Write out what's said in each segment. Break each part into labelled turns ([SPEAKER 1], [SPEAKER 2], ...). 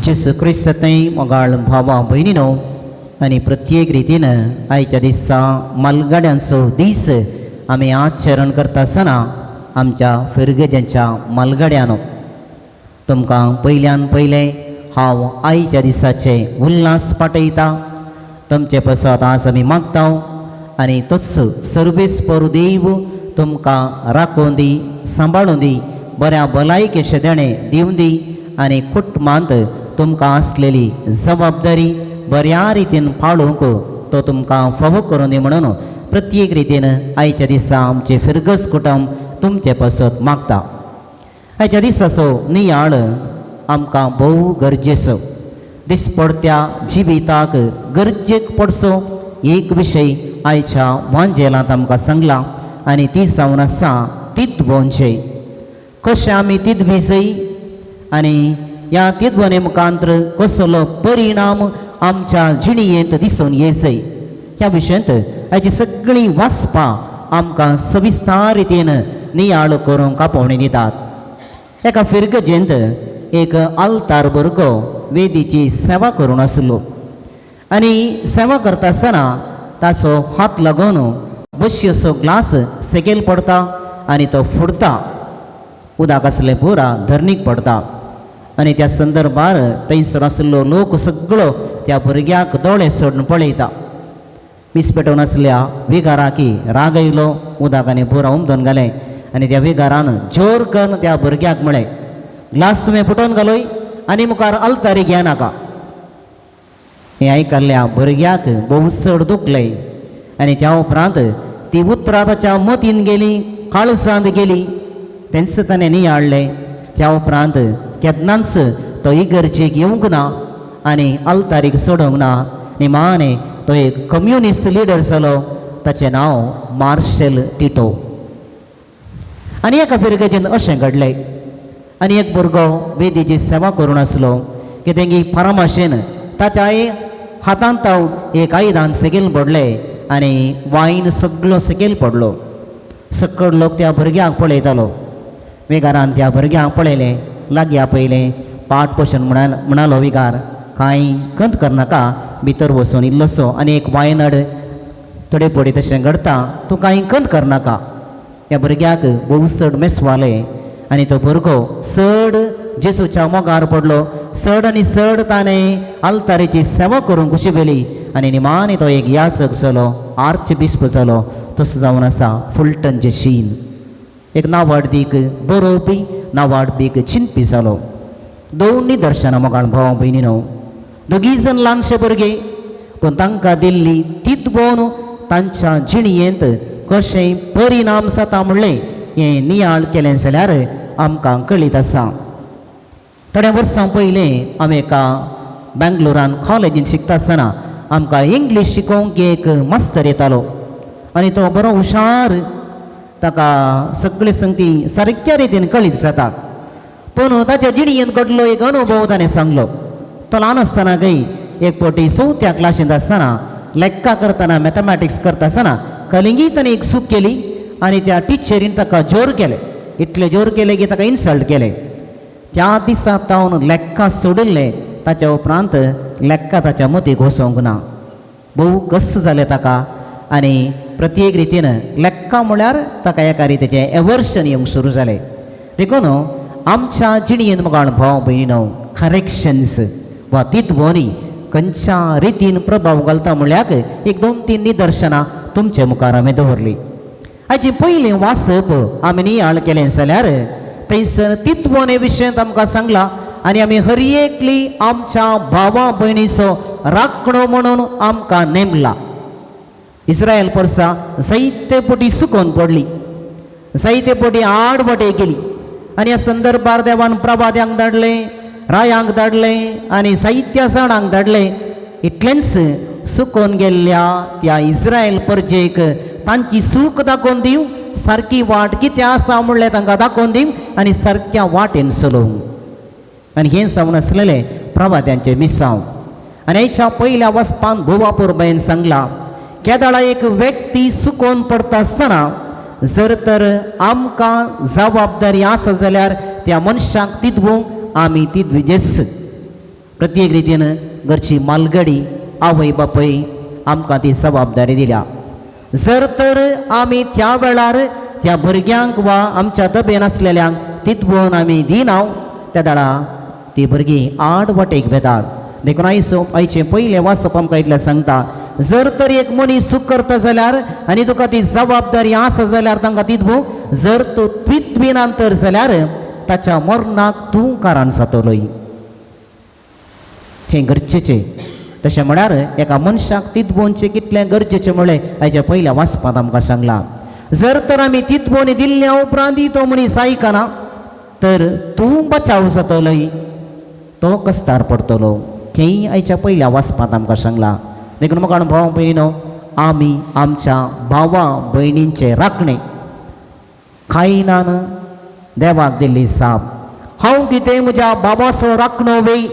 [SPEAKER 1] जेसू क्रिस्तांतय मोगाळ भावा भयणीनो आनी प्रत्येक रितीन आयच्या दिसा मालगाड्यांचो दीस आमी आचरण करता आसतना आमच्या फिरगेजांच्या मालगाड्यानो तुमकां पयल्यान पयलें हांव आयच्या दिसाचे उल्हास पाठयता. तुमचे पसत आज आमी मागता आनी तोच सर्वेस्पर देव तुमकां राखून दी, सांबाळून दी, बऱ्या भलायकेचे देणें दिवन दी आनी कुटुंबांत तुमकां आसलेली जबाबदारी बऱ्या रितीन पाळूंक तो तुमकां फावो करून दी म्हणून प्रत्येक रितीन आयच्या दिसा आमचे फिरगस कुटुंब तुमचे पसत मागता. आयच्या दिसाचो नियाळ आमकां भोव गरजेचो. दिसपडत्या जिविताक गरजेक पडचो एक विशय आयच्या वांजेलांत आमकां सांगला आनी ती जावन आसा तिदवोंचे. कशें आमी तिदवी जाय आनी ह्या तिदवणे मुखांत्र कसलो परिणाम आमच्या जिणयेंत दिसून येयसय ह्या विशयांत हाची सगळी वाचपां आमकां सविस्तार रितीन नियाळ करूंक आपोवणी दितात. एका फिरगजेंत एक आल्तार भुरगो वेदीची सेवा करून आसलो आनी सेवा करता आसतना ताचो हात लागून बशयेचो ग्लास सकयल पडटा आनी तो फुडटा. उदक आसलें पुरा धरणीक पडटा आनी त्या संदर्भार थंयसर आसलो लोक सगळो त्या भुरग्याक दोळे सोडून पळयता. विस्पेटोवन आसल्या विगाराकी राग येयलो, उदकांनी पुरा उमदोन घालें आनी त्या विगारान जोर करून त्या भुरग्याक म्हळें, ग्लास तुवें फुटोवन घालोय आनी मुखार आल्तारी घे नाका. हें आयकल्ल्या भुरग्याक भोव चड दुखलें आनी त्या उपरांत ती उतरां ताच्या मतीन गेली, काळजांत गेली. तेंच ताणें नियाळलें. त्या उपरांत केन्नाच तो इगर्जेक येवंक ना आनी आल्तारीक सोडूंक ना. निमाणें तो एक कम्युनिस्ट लिडर जालो. ताचें नांव मार्शल टिटो. आनी एका फिरगेचेर अशें घडलें आनी एक भुरगो वेदीची सेवा करून आसलो की तेंगे फार्माशेन ताच्या हातांत एक आयदान सकयल पडलें आनी वायन सगळो सकयल पडलो. सकयल लोक त्या भुरग्याक पळयतालो. विगारान त्या भुरग्याक पळयलें, लागीं आपयलें, पाट पोशन म्हणालो विगार, कांय कंत करनाका, भितर वचून इल्लोसो आनी एक वायनड थोडे पडी तशें घडटा, तूं कांय कंत करनाका. ह्या भुरग्याक भोव चड मेसवालें आनी तो भुरगो चड जेसूच्या मोगार पडलो. चड आनी चड ताणें आल्तारीची सेवा करूंक कशी बेली आनी निमाणें तो एक याजक जालो, आर्च बिस्प जालो. तसो जावन आसा फुलटन जेशीन एक नावाडदीक बरोवपी, नावाडबीक चिंतपी जालो. दोन निदर्शनां मोगाळ भाव भयणीनो, दोगी जण ल्हानशे भुरगे, पूण तांकां दिल्ली तिदवोन तांच्या जिणयेंत कशें परिणाम जाता म्हणलें हें नियाळ केलें जाल्यार आमकां कळीत आसा. थोड्या वर्सां पयलीं हांवें एका बेंगलोरान कॉलेजीन शिकता आसतना आमकां इंग्लीश शिकोवंक एक मास्तर येतालो आनी तो बरो हुशार. ताका सगळे संगती सारक्या रितीन कळीत जातात. पूण ताच्या जिणयेंत घडलो एक अनुभव ताणें सांगलो. तो ल्हान आसतनाकय एक फावटी 4थ्या क्लासींत आसतना लेक्का करतना, मॅथमॅटिक्स करता आसतना कलिंगी ताणें एक चूक केली आनी त्या टिचरीन ताका जोर केलें. इतलें जोर केलें की ताका इन्सल्ट केलें. त्या दिसा तावन लेक्का सोडिल्लें. ताच्या उपरांत लेक्का ताच्या मतीक वचोंक ना. भोव कस जालें ताका आनी प्रत्येक रितीन लेक्का म्हळ्यार ताका एका रितीचें एवर्शन येवंक सुरू जालें. देखून आमच्या जिणयेंत मोगाळ भाव भयणीनो, करेक्शन्स वा तिदवोनी खंयच्या रितीन प्रभाव घालता म्हळ्यार एक 2-3 निदर्शनां तुमचे मुखार हांवें दवरलीं. हाची पयलीं वाचप आमी नियाळ केलें जाल्यार थंयसर तिदवोने विशयांत आमकां सांगला आनी आमी हर एकली आमच्या भावा भयणीचो राखणो म्हणून आमकां नेमला. इस्रायल परसा जायते पटी सुकोवन पडली, जायते पटी आडवटे गेली आनी ह्या संदर्भार देवान प्रभाद्यांक धाडलें, रायांक धाडलें आनी जायत्या जाणांक धाडलें. इतलेंच सुकोवन गेल्ल्या त्या इस्रायल परजेक तांची सूख दाखोवन दिवं, सारकी वाट कितें आसा म्हणलें तांकां दाखोवन दिवं आनी सारक्या वाटेन चलोवंक. आनी हें जावन आसलेलें प्रभाद्यांचें मिसांव. आनी हेच्या पयल्या वचपान भुवापूरबायेन सांगला, केदाळा एक व्यक्ती सुकोवन पडटा आसतना जर तर आमकां जबाबदारी आसा जाल्यार त्या मनशाक तिदवूंक आमी तिदविजेस. प्रत्येक रितीन घरची मालगडी आवय बापय आमकां ती जबाबदारी दिल्या. जर तर आमी त्या वेळार त्या भुरग्यांक वा आमच्या दबेन आसलेल्यांक तितवून आमी दिना त्या दाडा ती भुरगीं आड वाटेक बेतात. देखून आयचें पयलें वाचप आमकां इतलें सांगता, जर तर एक मनीस चूक करता जाल्यार आनी तुका ती जबाबदारी आसा जाल्यार तांकां तितवू, जर तूं तितविनान तर जाल्यार ताच्या मरणाक तूं कारण जातलोय. हें गरजेचें. तशें म्हळ्यार एका मनशाक तितवोवचें कितलें गरजेचें म्हणलें हाच्या पयल्या वाचपांत आमकां सांगलां. जर तर आमी तितवोवन दिल्ल्या उपरांत तो मनीस आयकना तर तूं बचाव जातलोय, तो कस्तार पडटलो. हेंय आयच्या पयल्या वाचपांत आमकां सांगलां. देखून म्हाका भाव भयणीनो, आमी आमच्या भावा भयणींचे राखणे खायनान देवाक दिल्ली साप. हांव कितें म्हज्या बाबाचो राखणो वेई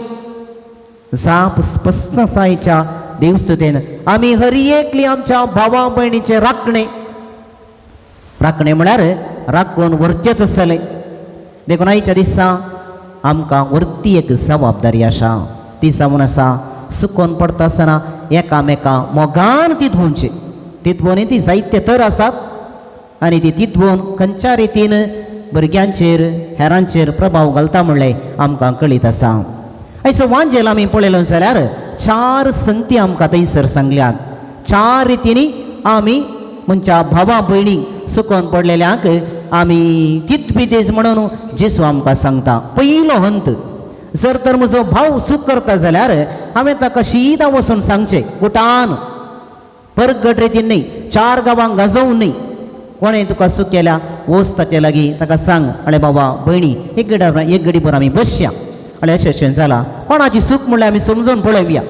[SPEAKER 1] जाप स्पश्ट सायच्या देवस्तुतेन आमी हर एकली आमच्या भावा भयणीचे राखणे म्हळ्यार राखून व्हरचेच आसले. देखून आयच्या दिसा आमकां व्हरती एक जबाबदारी आसा. ती जावन आसा सुकोन पडटा आसतना एकामेका मोगान तितवोवचें. तितवोवन ती जायते तर आसात आनी ती तितवोवन खंयच्या रितीन भुरग्यांचेर हेरांचेर प्रभाव घालता म्हणलें आमकां कळीत आसा. आयचो वांजेल आमी पळयलो जाल्यार 4 संगती आमकां थंयसर सांगल्यात. 4 रितींनी आमी म्हणच्या भावा भयणीक सुकोन पडलेल्यांक आमी तितवितेज म्हणून जेसू आमकां सांगता. पयलो हंत, जर तर म्हजो भाव चूक करता जाल्यार हांवें ताका शिदा वचून सांगचें गुटान, परगट रितीन न्ही, 4 गांवांक गाजोवन न्ही. कोणें तुका चूक केल्या वच ताचे लागीं ताका सांग, अळे बाबा भयणी एक घडी भर आमी बसया, अळे अशें जालां. कोणाची चूक म्हणल्यार आमी समजून पळोवया.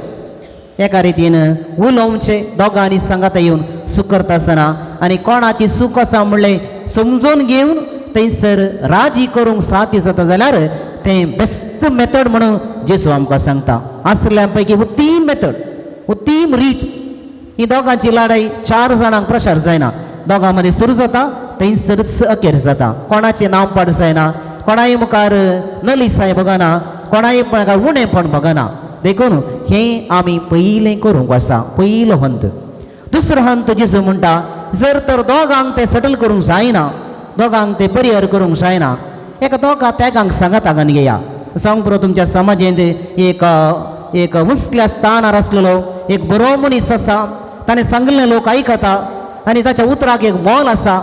[SPEAKER 1] एका रितीन उलोवचें दोगांनी सांगात येवन चूक करता आसतना, आनी कोणाची चूक आसा म्हणलें समजून घेवन थंयसर राजी करूंक साध्य जाता जाल्यार तें बेस्ट मेथड म्हणून जेसू आमकां सांगता. आसल्या पैकी उत्तीम मेथड, उत्तीम रीत. ही दोगांची लढाई 4 जाणांक प्रसार जायना, दोगां मदीं सुरू जाता थंयसरच अखेर जाता. कोणाचें नांव पाड जायना, कोणाय मुखार नलिसाय बगना, कोणाय मुखार उणेपण बगना. देखून हें आमी पयलें करूंक आसा, पयलो हंत. दुसरो हंत जेसू म्हणटा, जर तर दोगांक तें सेटल करूंक जायना, दोगांक तें परिहार करूंक जायना, एका दोगा तेगांक सांगात आगान घेया. सांग पुरो तुमच्या समाजांत एक उंचल्या स्थानार आसलेलो एक बरो मनीस आसा, ताणें सांगलें लोक आयकता आनी ताच्या उतराक एक मोल आसा.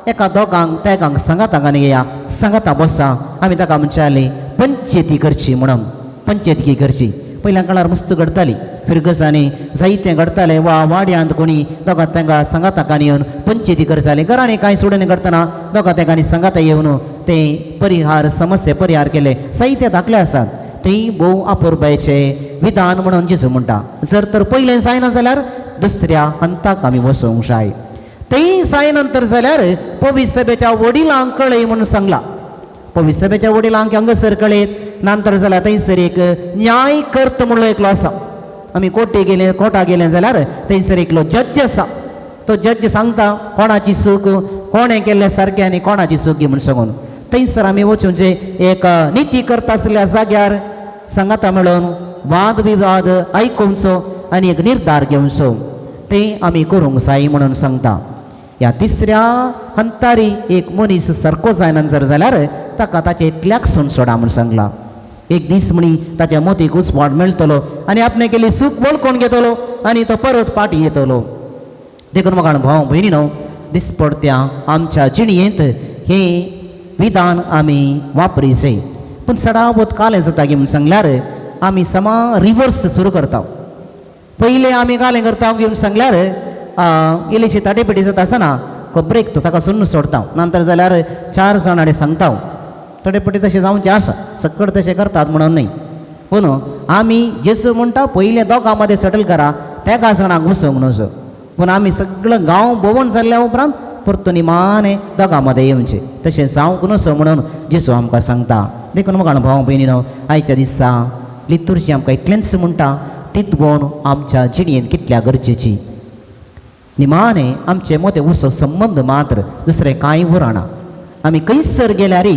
[SPEAKER 1] एका दोगांक तेगांक सांगात आगान घेया, सांगाता बसा. आमी ताका म्हणटालीं पंचायती करची म्हणून, पंचायती करची. पयल्या काळार मस्त घडटाली, फिरगसांनी जायतें घडटालें. वा वाड्यांत कोणी दोगां तेंगा सांगाताकांनी येवन पंचायती करतालीं. घरांनी कांय सोडून करतना दोगां तेगांनी सांगाता येवन तें परिहार समस्या परिहार केले. जायते दाखले आसात. तें भोव अपुरबायेचें विधान म्हणून जेसू म्हणटा. जर तर पयलें जायना जाल्यार दुसऱ्या हंताक आमी वचूंक जाय. तें जायनंतर जाल्यार पवित्र सभेच्या वडिलांक कळय म्हणून सांगलां. पवित्र सभेच्या वडिलांक हांगासर कळयत नंतर जाल्यार थंयसर एक न्याय कर्त म्हणलो एकलो आसा. आमी कोर्टाक गेले जाल्यार थंयसर एकलो जज आसा. तो जज सांगता कोणाची चूक, कोणें केल्लें सारकें आनी कोणाची चूक म्हूण सांगून. थंयसर आमी वचूंचे एक निती करता आसल्या जाग्यार सांगाता मेळोवन वाद विवाद आयकुंचो आनी एक निर्धार घेवचो. तें आमी करूंक जाय म्हणून सांगता. ह्या तिसऱ्या हंतारी एक मनीस सारको जायना जर जाल्यार ताका ताचे इतल्याक सून सोडा म्हूण सांगलां. एक दीस म्हणी ताच्या मोतीक उसवाड मेळटलो आनी आपणे केली चूक वळखून घेतलो आनी तो परत पाटी येतलो. देखून म्हाका भाव भयणीनो, दिसपडट्या आमच्या जिणयेंत हें विधान आमी वापरीचें. पूण सदावत कालें जाता गे म्हूण सांगल्यार आमी समा रिवर्स सुरू करता. पयलें आमी कालें करता घेवन सांगल्यार इल्लीशी ताटेपेटी जाता आसतना ब्रेक तो ताका सुन्न सोडता. नंतर जाल्यार 4 जाणांनी सांगता ताटेपेटी तशें जावचें आसा, सकट तशें करतात म्हणून न्ही. पूण आमी जेसू म्हणटा पयलें दोगां मदें सेटल करा, तेगा जाणांक वचूंक नजो. पूण आमी सगळें गांव भोंवून जाल्ल्या उपरांत परतून निमाणें दोगां मदें येवचें. तशें जावंक नसो म्हणून जेसू आमकां सांगता. देखून म्हाका भाव भयणीनो, आयच्या दिसा लितुर्जी आमकां इतलेंच म्हणटा, तितवोन आमच्या जिणयेंत कितल्या गरजेची. निमाणें आमचे मदें उसो संबंद मात्र, दुसरें कांय उरना. आमी खंयसर गेल्यार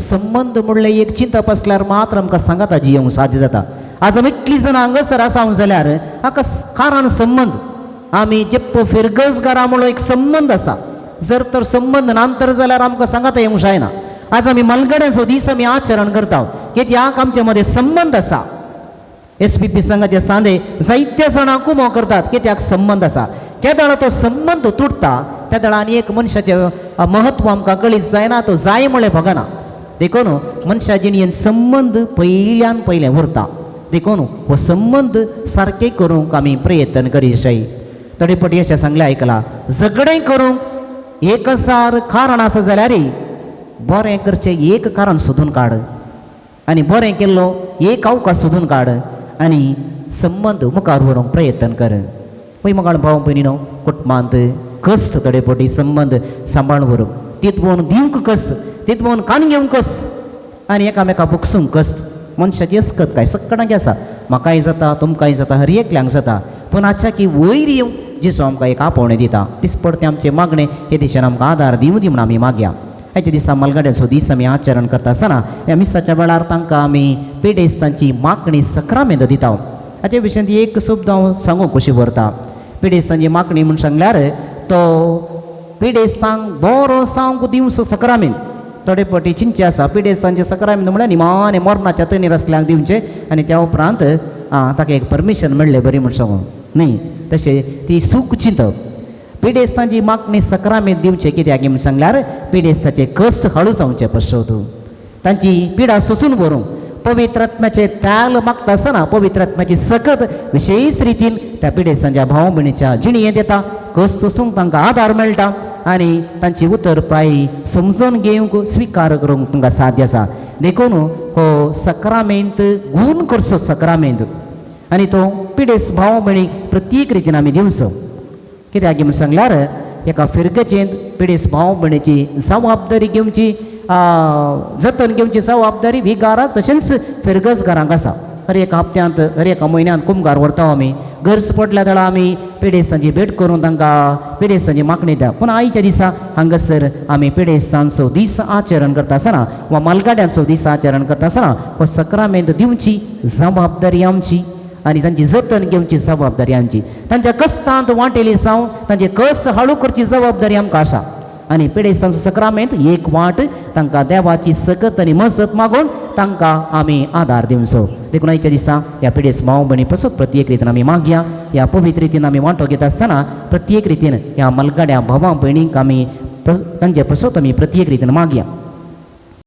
[SPEAKER 1] संबंद म्हणलें एक चिंतप आसल्यार मात्र आमकां सांगाता जियोंक साध्य जाता. आज आमी इतली जाणां हांगासर आसा जाल्यार हाका कारण संबंध आमी जेप्प फिरगजगारा म्हणून एक संबंध आसा. जर तर संबंध नांतर जाल्यार आमकां सांगात येवंक जायना. आज आमी मलगड्यांचो दीस आमी आचरण करता कित्याक आमचे मदें संबंध आसा. SPP संघाचे सांदे जायत्या जाणांक कुमो करतात कित्याक संबंध आसा. त्या वेळा तो संबंध तुटता त्या वेळा आनी एक मनशाचें महत्व आमकां कळीत जायना. तो जाय म्हळें बघना देखून मनशा जिणेंत संबंध पयल्यान पयलें उरता. देखून हो संबंध सारके करूंक आमी प्रयत्न करी जाय. थोडे फावटी अशें सांगलें आयकलां झगडें करूंक 1000 कारण आसा जाल्यार बरें करचें एक कारण सोदून काड आनी बरें केल्लो एक अवकाश सोदून काड आनी संबंध मुखार व्हरूंक प्रयत्न कर. पळय मगाळ भाव भयणीनो कुटुंबांत कस थोडे फावटी संबंध सांबाळून व्हरूंक तीत भोवन दिवंक कस तीत भोवन कान घेवंक कस आनी एकामेका बुकसूंक कस. मनशाची अस्कत काय सक्कणाची आसा. म्हाकाय जाता तुमकांय जाता हर एकल्यांक जाता. पूण आजच्या की वयर येवंक जेजू आमकां एक आपोवणें दिता. दिसपडते आमचें मागणें हे दिशेन आमकां आदार दिवं दी म्हणून आमी मागया. ह्याच्या दिसा मलगड्याचो दीस आमी आचरण करता आसतना ह्या मिसाच्या वेळार तांकां आमी पेडेस्तांची मागणी सक्रामेंत दिता. हाचे विशयान ती एक शब्द हांव सांगूंक कशी व्हरता. पेडेस्तांची मागणी म्हूण सांगल्यार तो पेडेस्तांक बरो सांग दिवचो सक्रामेंत. थोडे फावटी चिंचे आसा पेडेस्तांचे सक्रामेंत म्हळ्यार निमाणे मरणाच्या तणेर असल्यांक दिवचें आनी त्या उपरांत ताका एक परमिशन मेळ्ळें बरी म्हूण सांगून न्ही. तशें ती सूख चिंतप. पेडेस्तांची मागणी सक्रामेंत दिवचें कित्याक म्हूण सांगल्यार पेडेस्ताचे कस हळू जावचे पश्चोत तांची पिडा सोसून व्हरूंक पवित्र आत्म्याचे त्याल मागता आसतना पवित्र आत्म्याची सकत विशेष रितीन त्या पिडेस्तांच्या भाव भयणीच्या जिणेंत येता. कस सोसूंक तांकां आदार मेळटा आनी तांची उतर प्रायी समजून घेवंक स्विकार करूंक तुमकां साध्य आसा. देखून हो सक्रामेंत गूण करचो सक्रामेंत आनी तो पिडेस्त भाव भयणीक प्रत्येक रितीन आमी दिवचो. कित्याक म्हूण सांगल्यार एका फिरगेचेंत पिडेस्त भाव भयणीची जबाबदारी घेवची जतन घेवची जबाबदारी ही घराक तशेंच फिरगजगारांक आसा. हर एक हप्त्यांत हर एका म्हयन्यांत कुमगार व्हरता आमी. गरज पडल्या वेळा आमी पेडेस्तांची भेट करून तांकां पेडेस्तांची मागणी दिता. पूण आयच्या दिसा हांगासर आमी पेडेस्तांचो दीस आचरण करता आसतना वा मलगड्यांचो दीस आचरण करता आसतना हो सक्रामेंत दिवची जबाबदारी आमची आनी तांची जतन घेवची जबाबदारी आमची. तांच्या कस्तांत वांटेली जावन तांचे कस हळू करची जबाबदारी आमकां आसा. आनी पेडेस्तांचो सक्रामेंत एक वाट तांकां देवाची सकत आनी मजत मागून तांकां आमी आदार दिवचो. देखून आयच्या दिसा ह्या पिडेस्त भाव भयणी पसत प्रत्येक रितीन आमी मागया. ह्या पवित्र रितीन आमी वांटो घेता आसतना प्रत्येक रितीन ह्या मलगड्या भावां भयणींक आमी तांचे पसत आमी प्रत्येक रितीन मागया.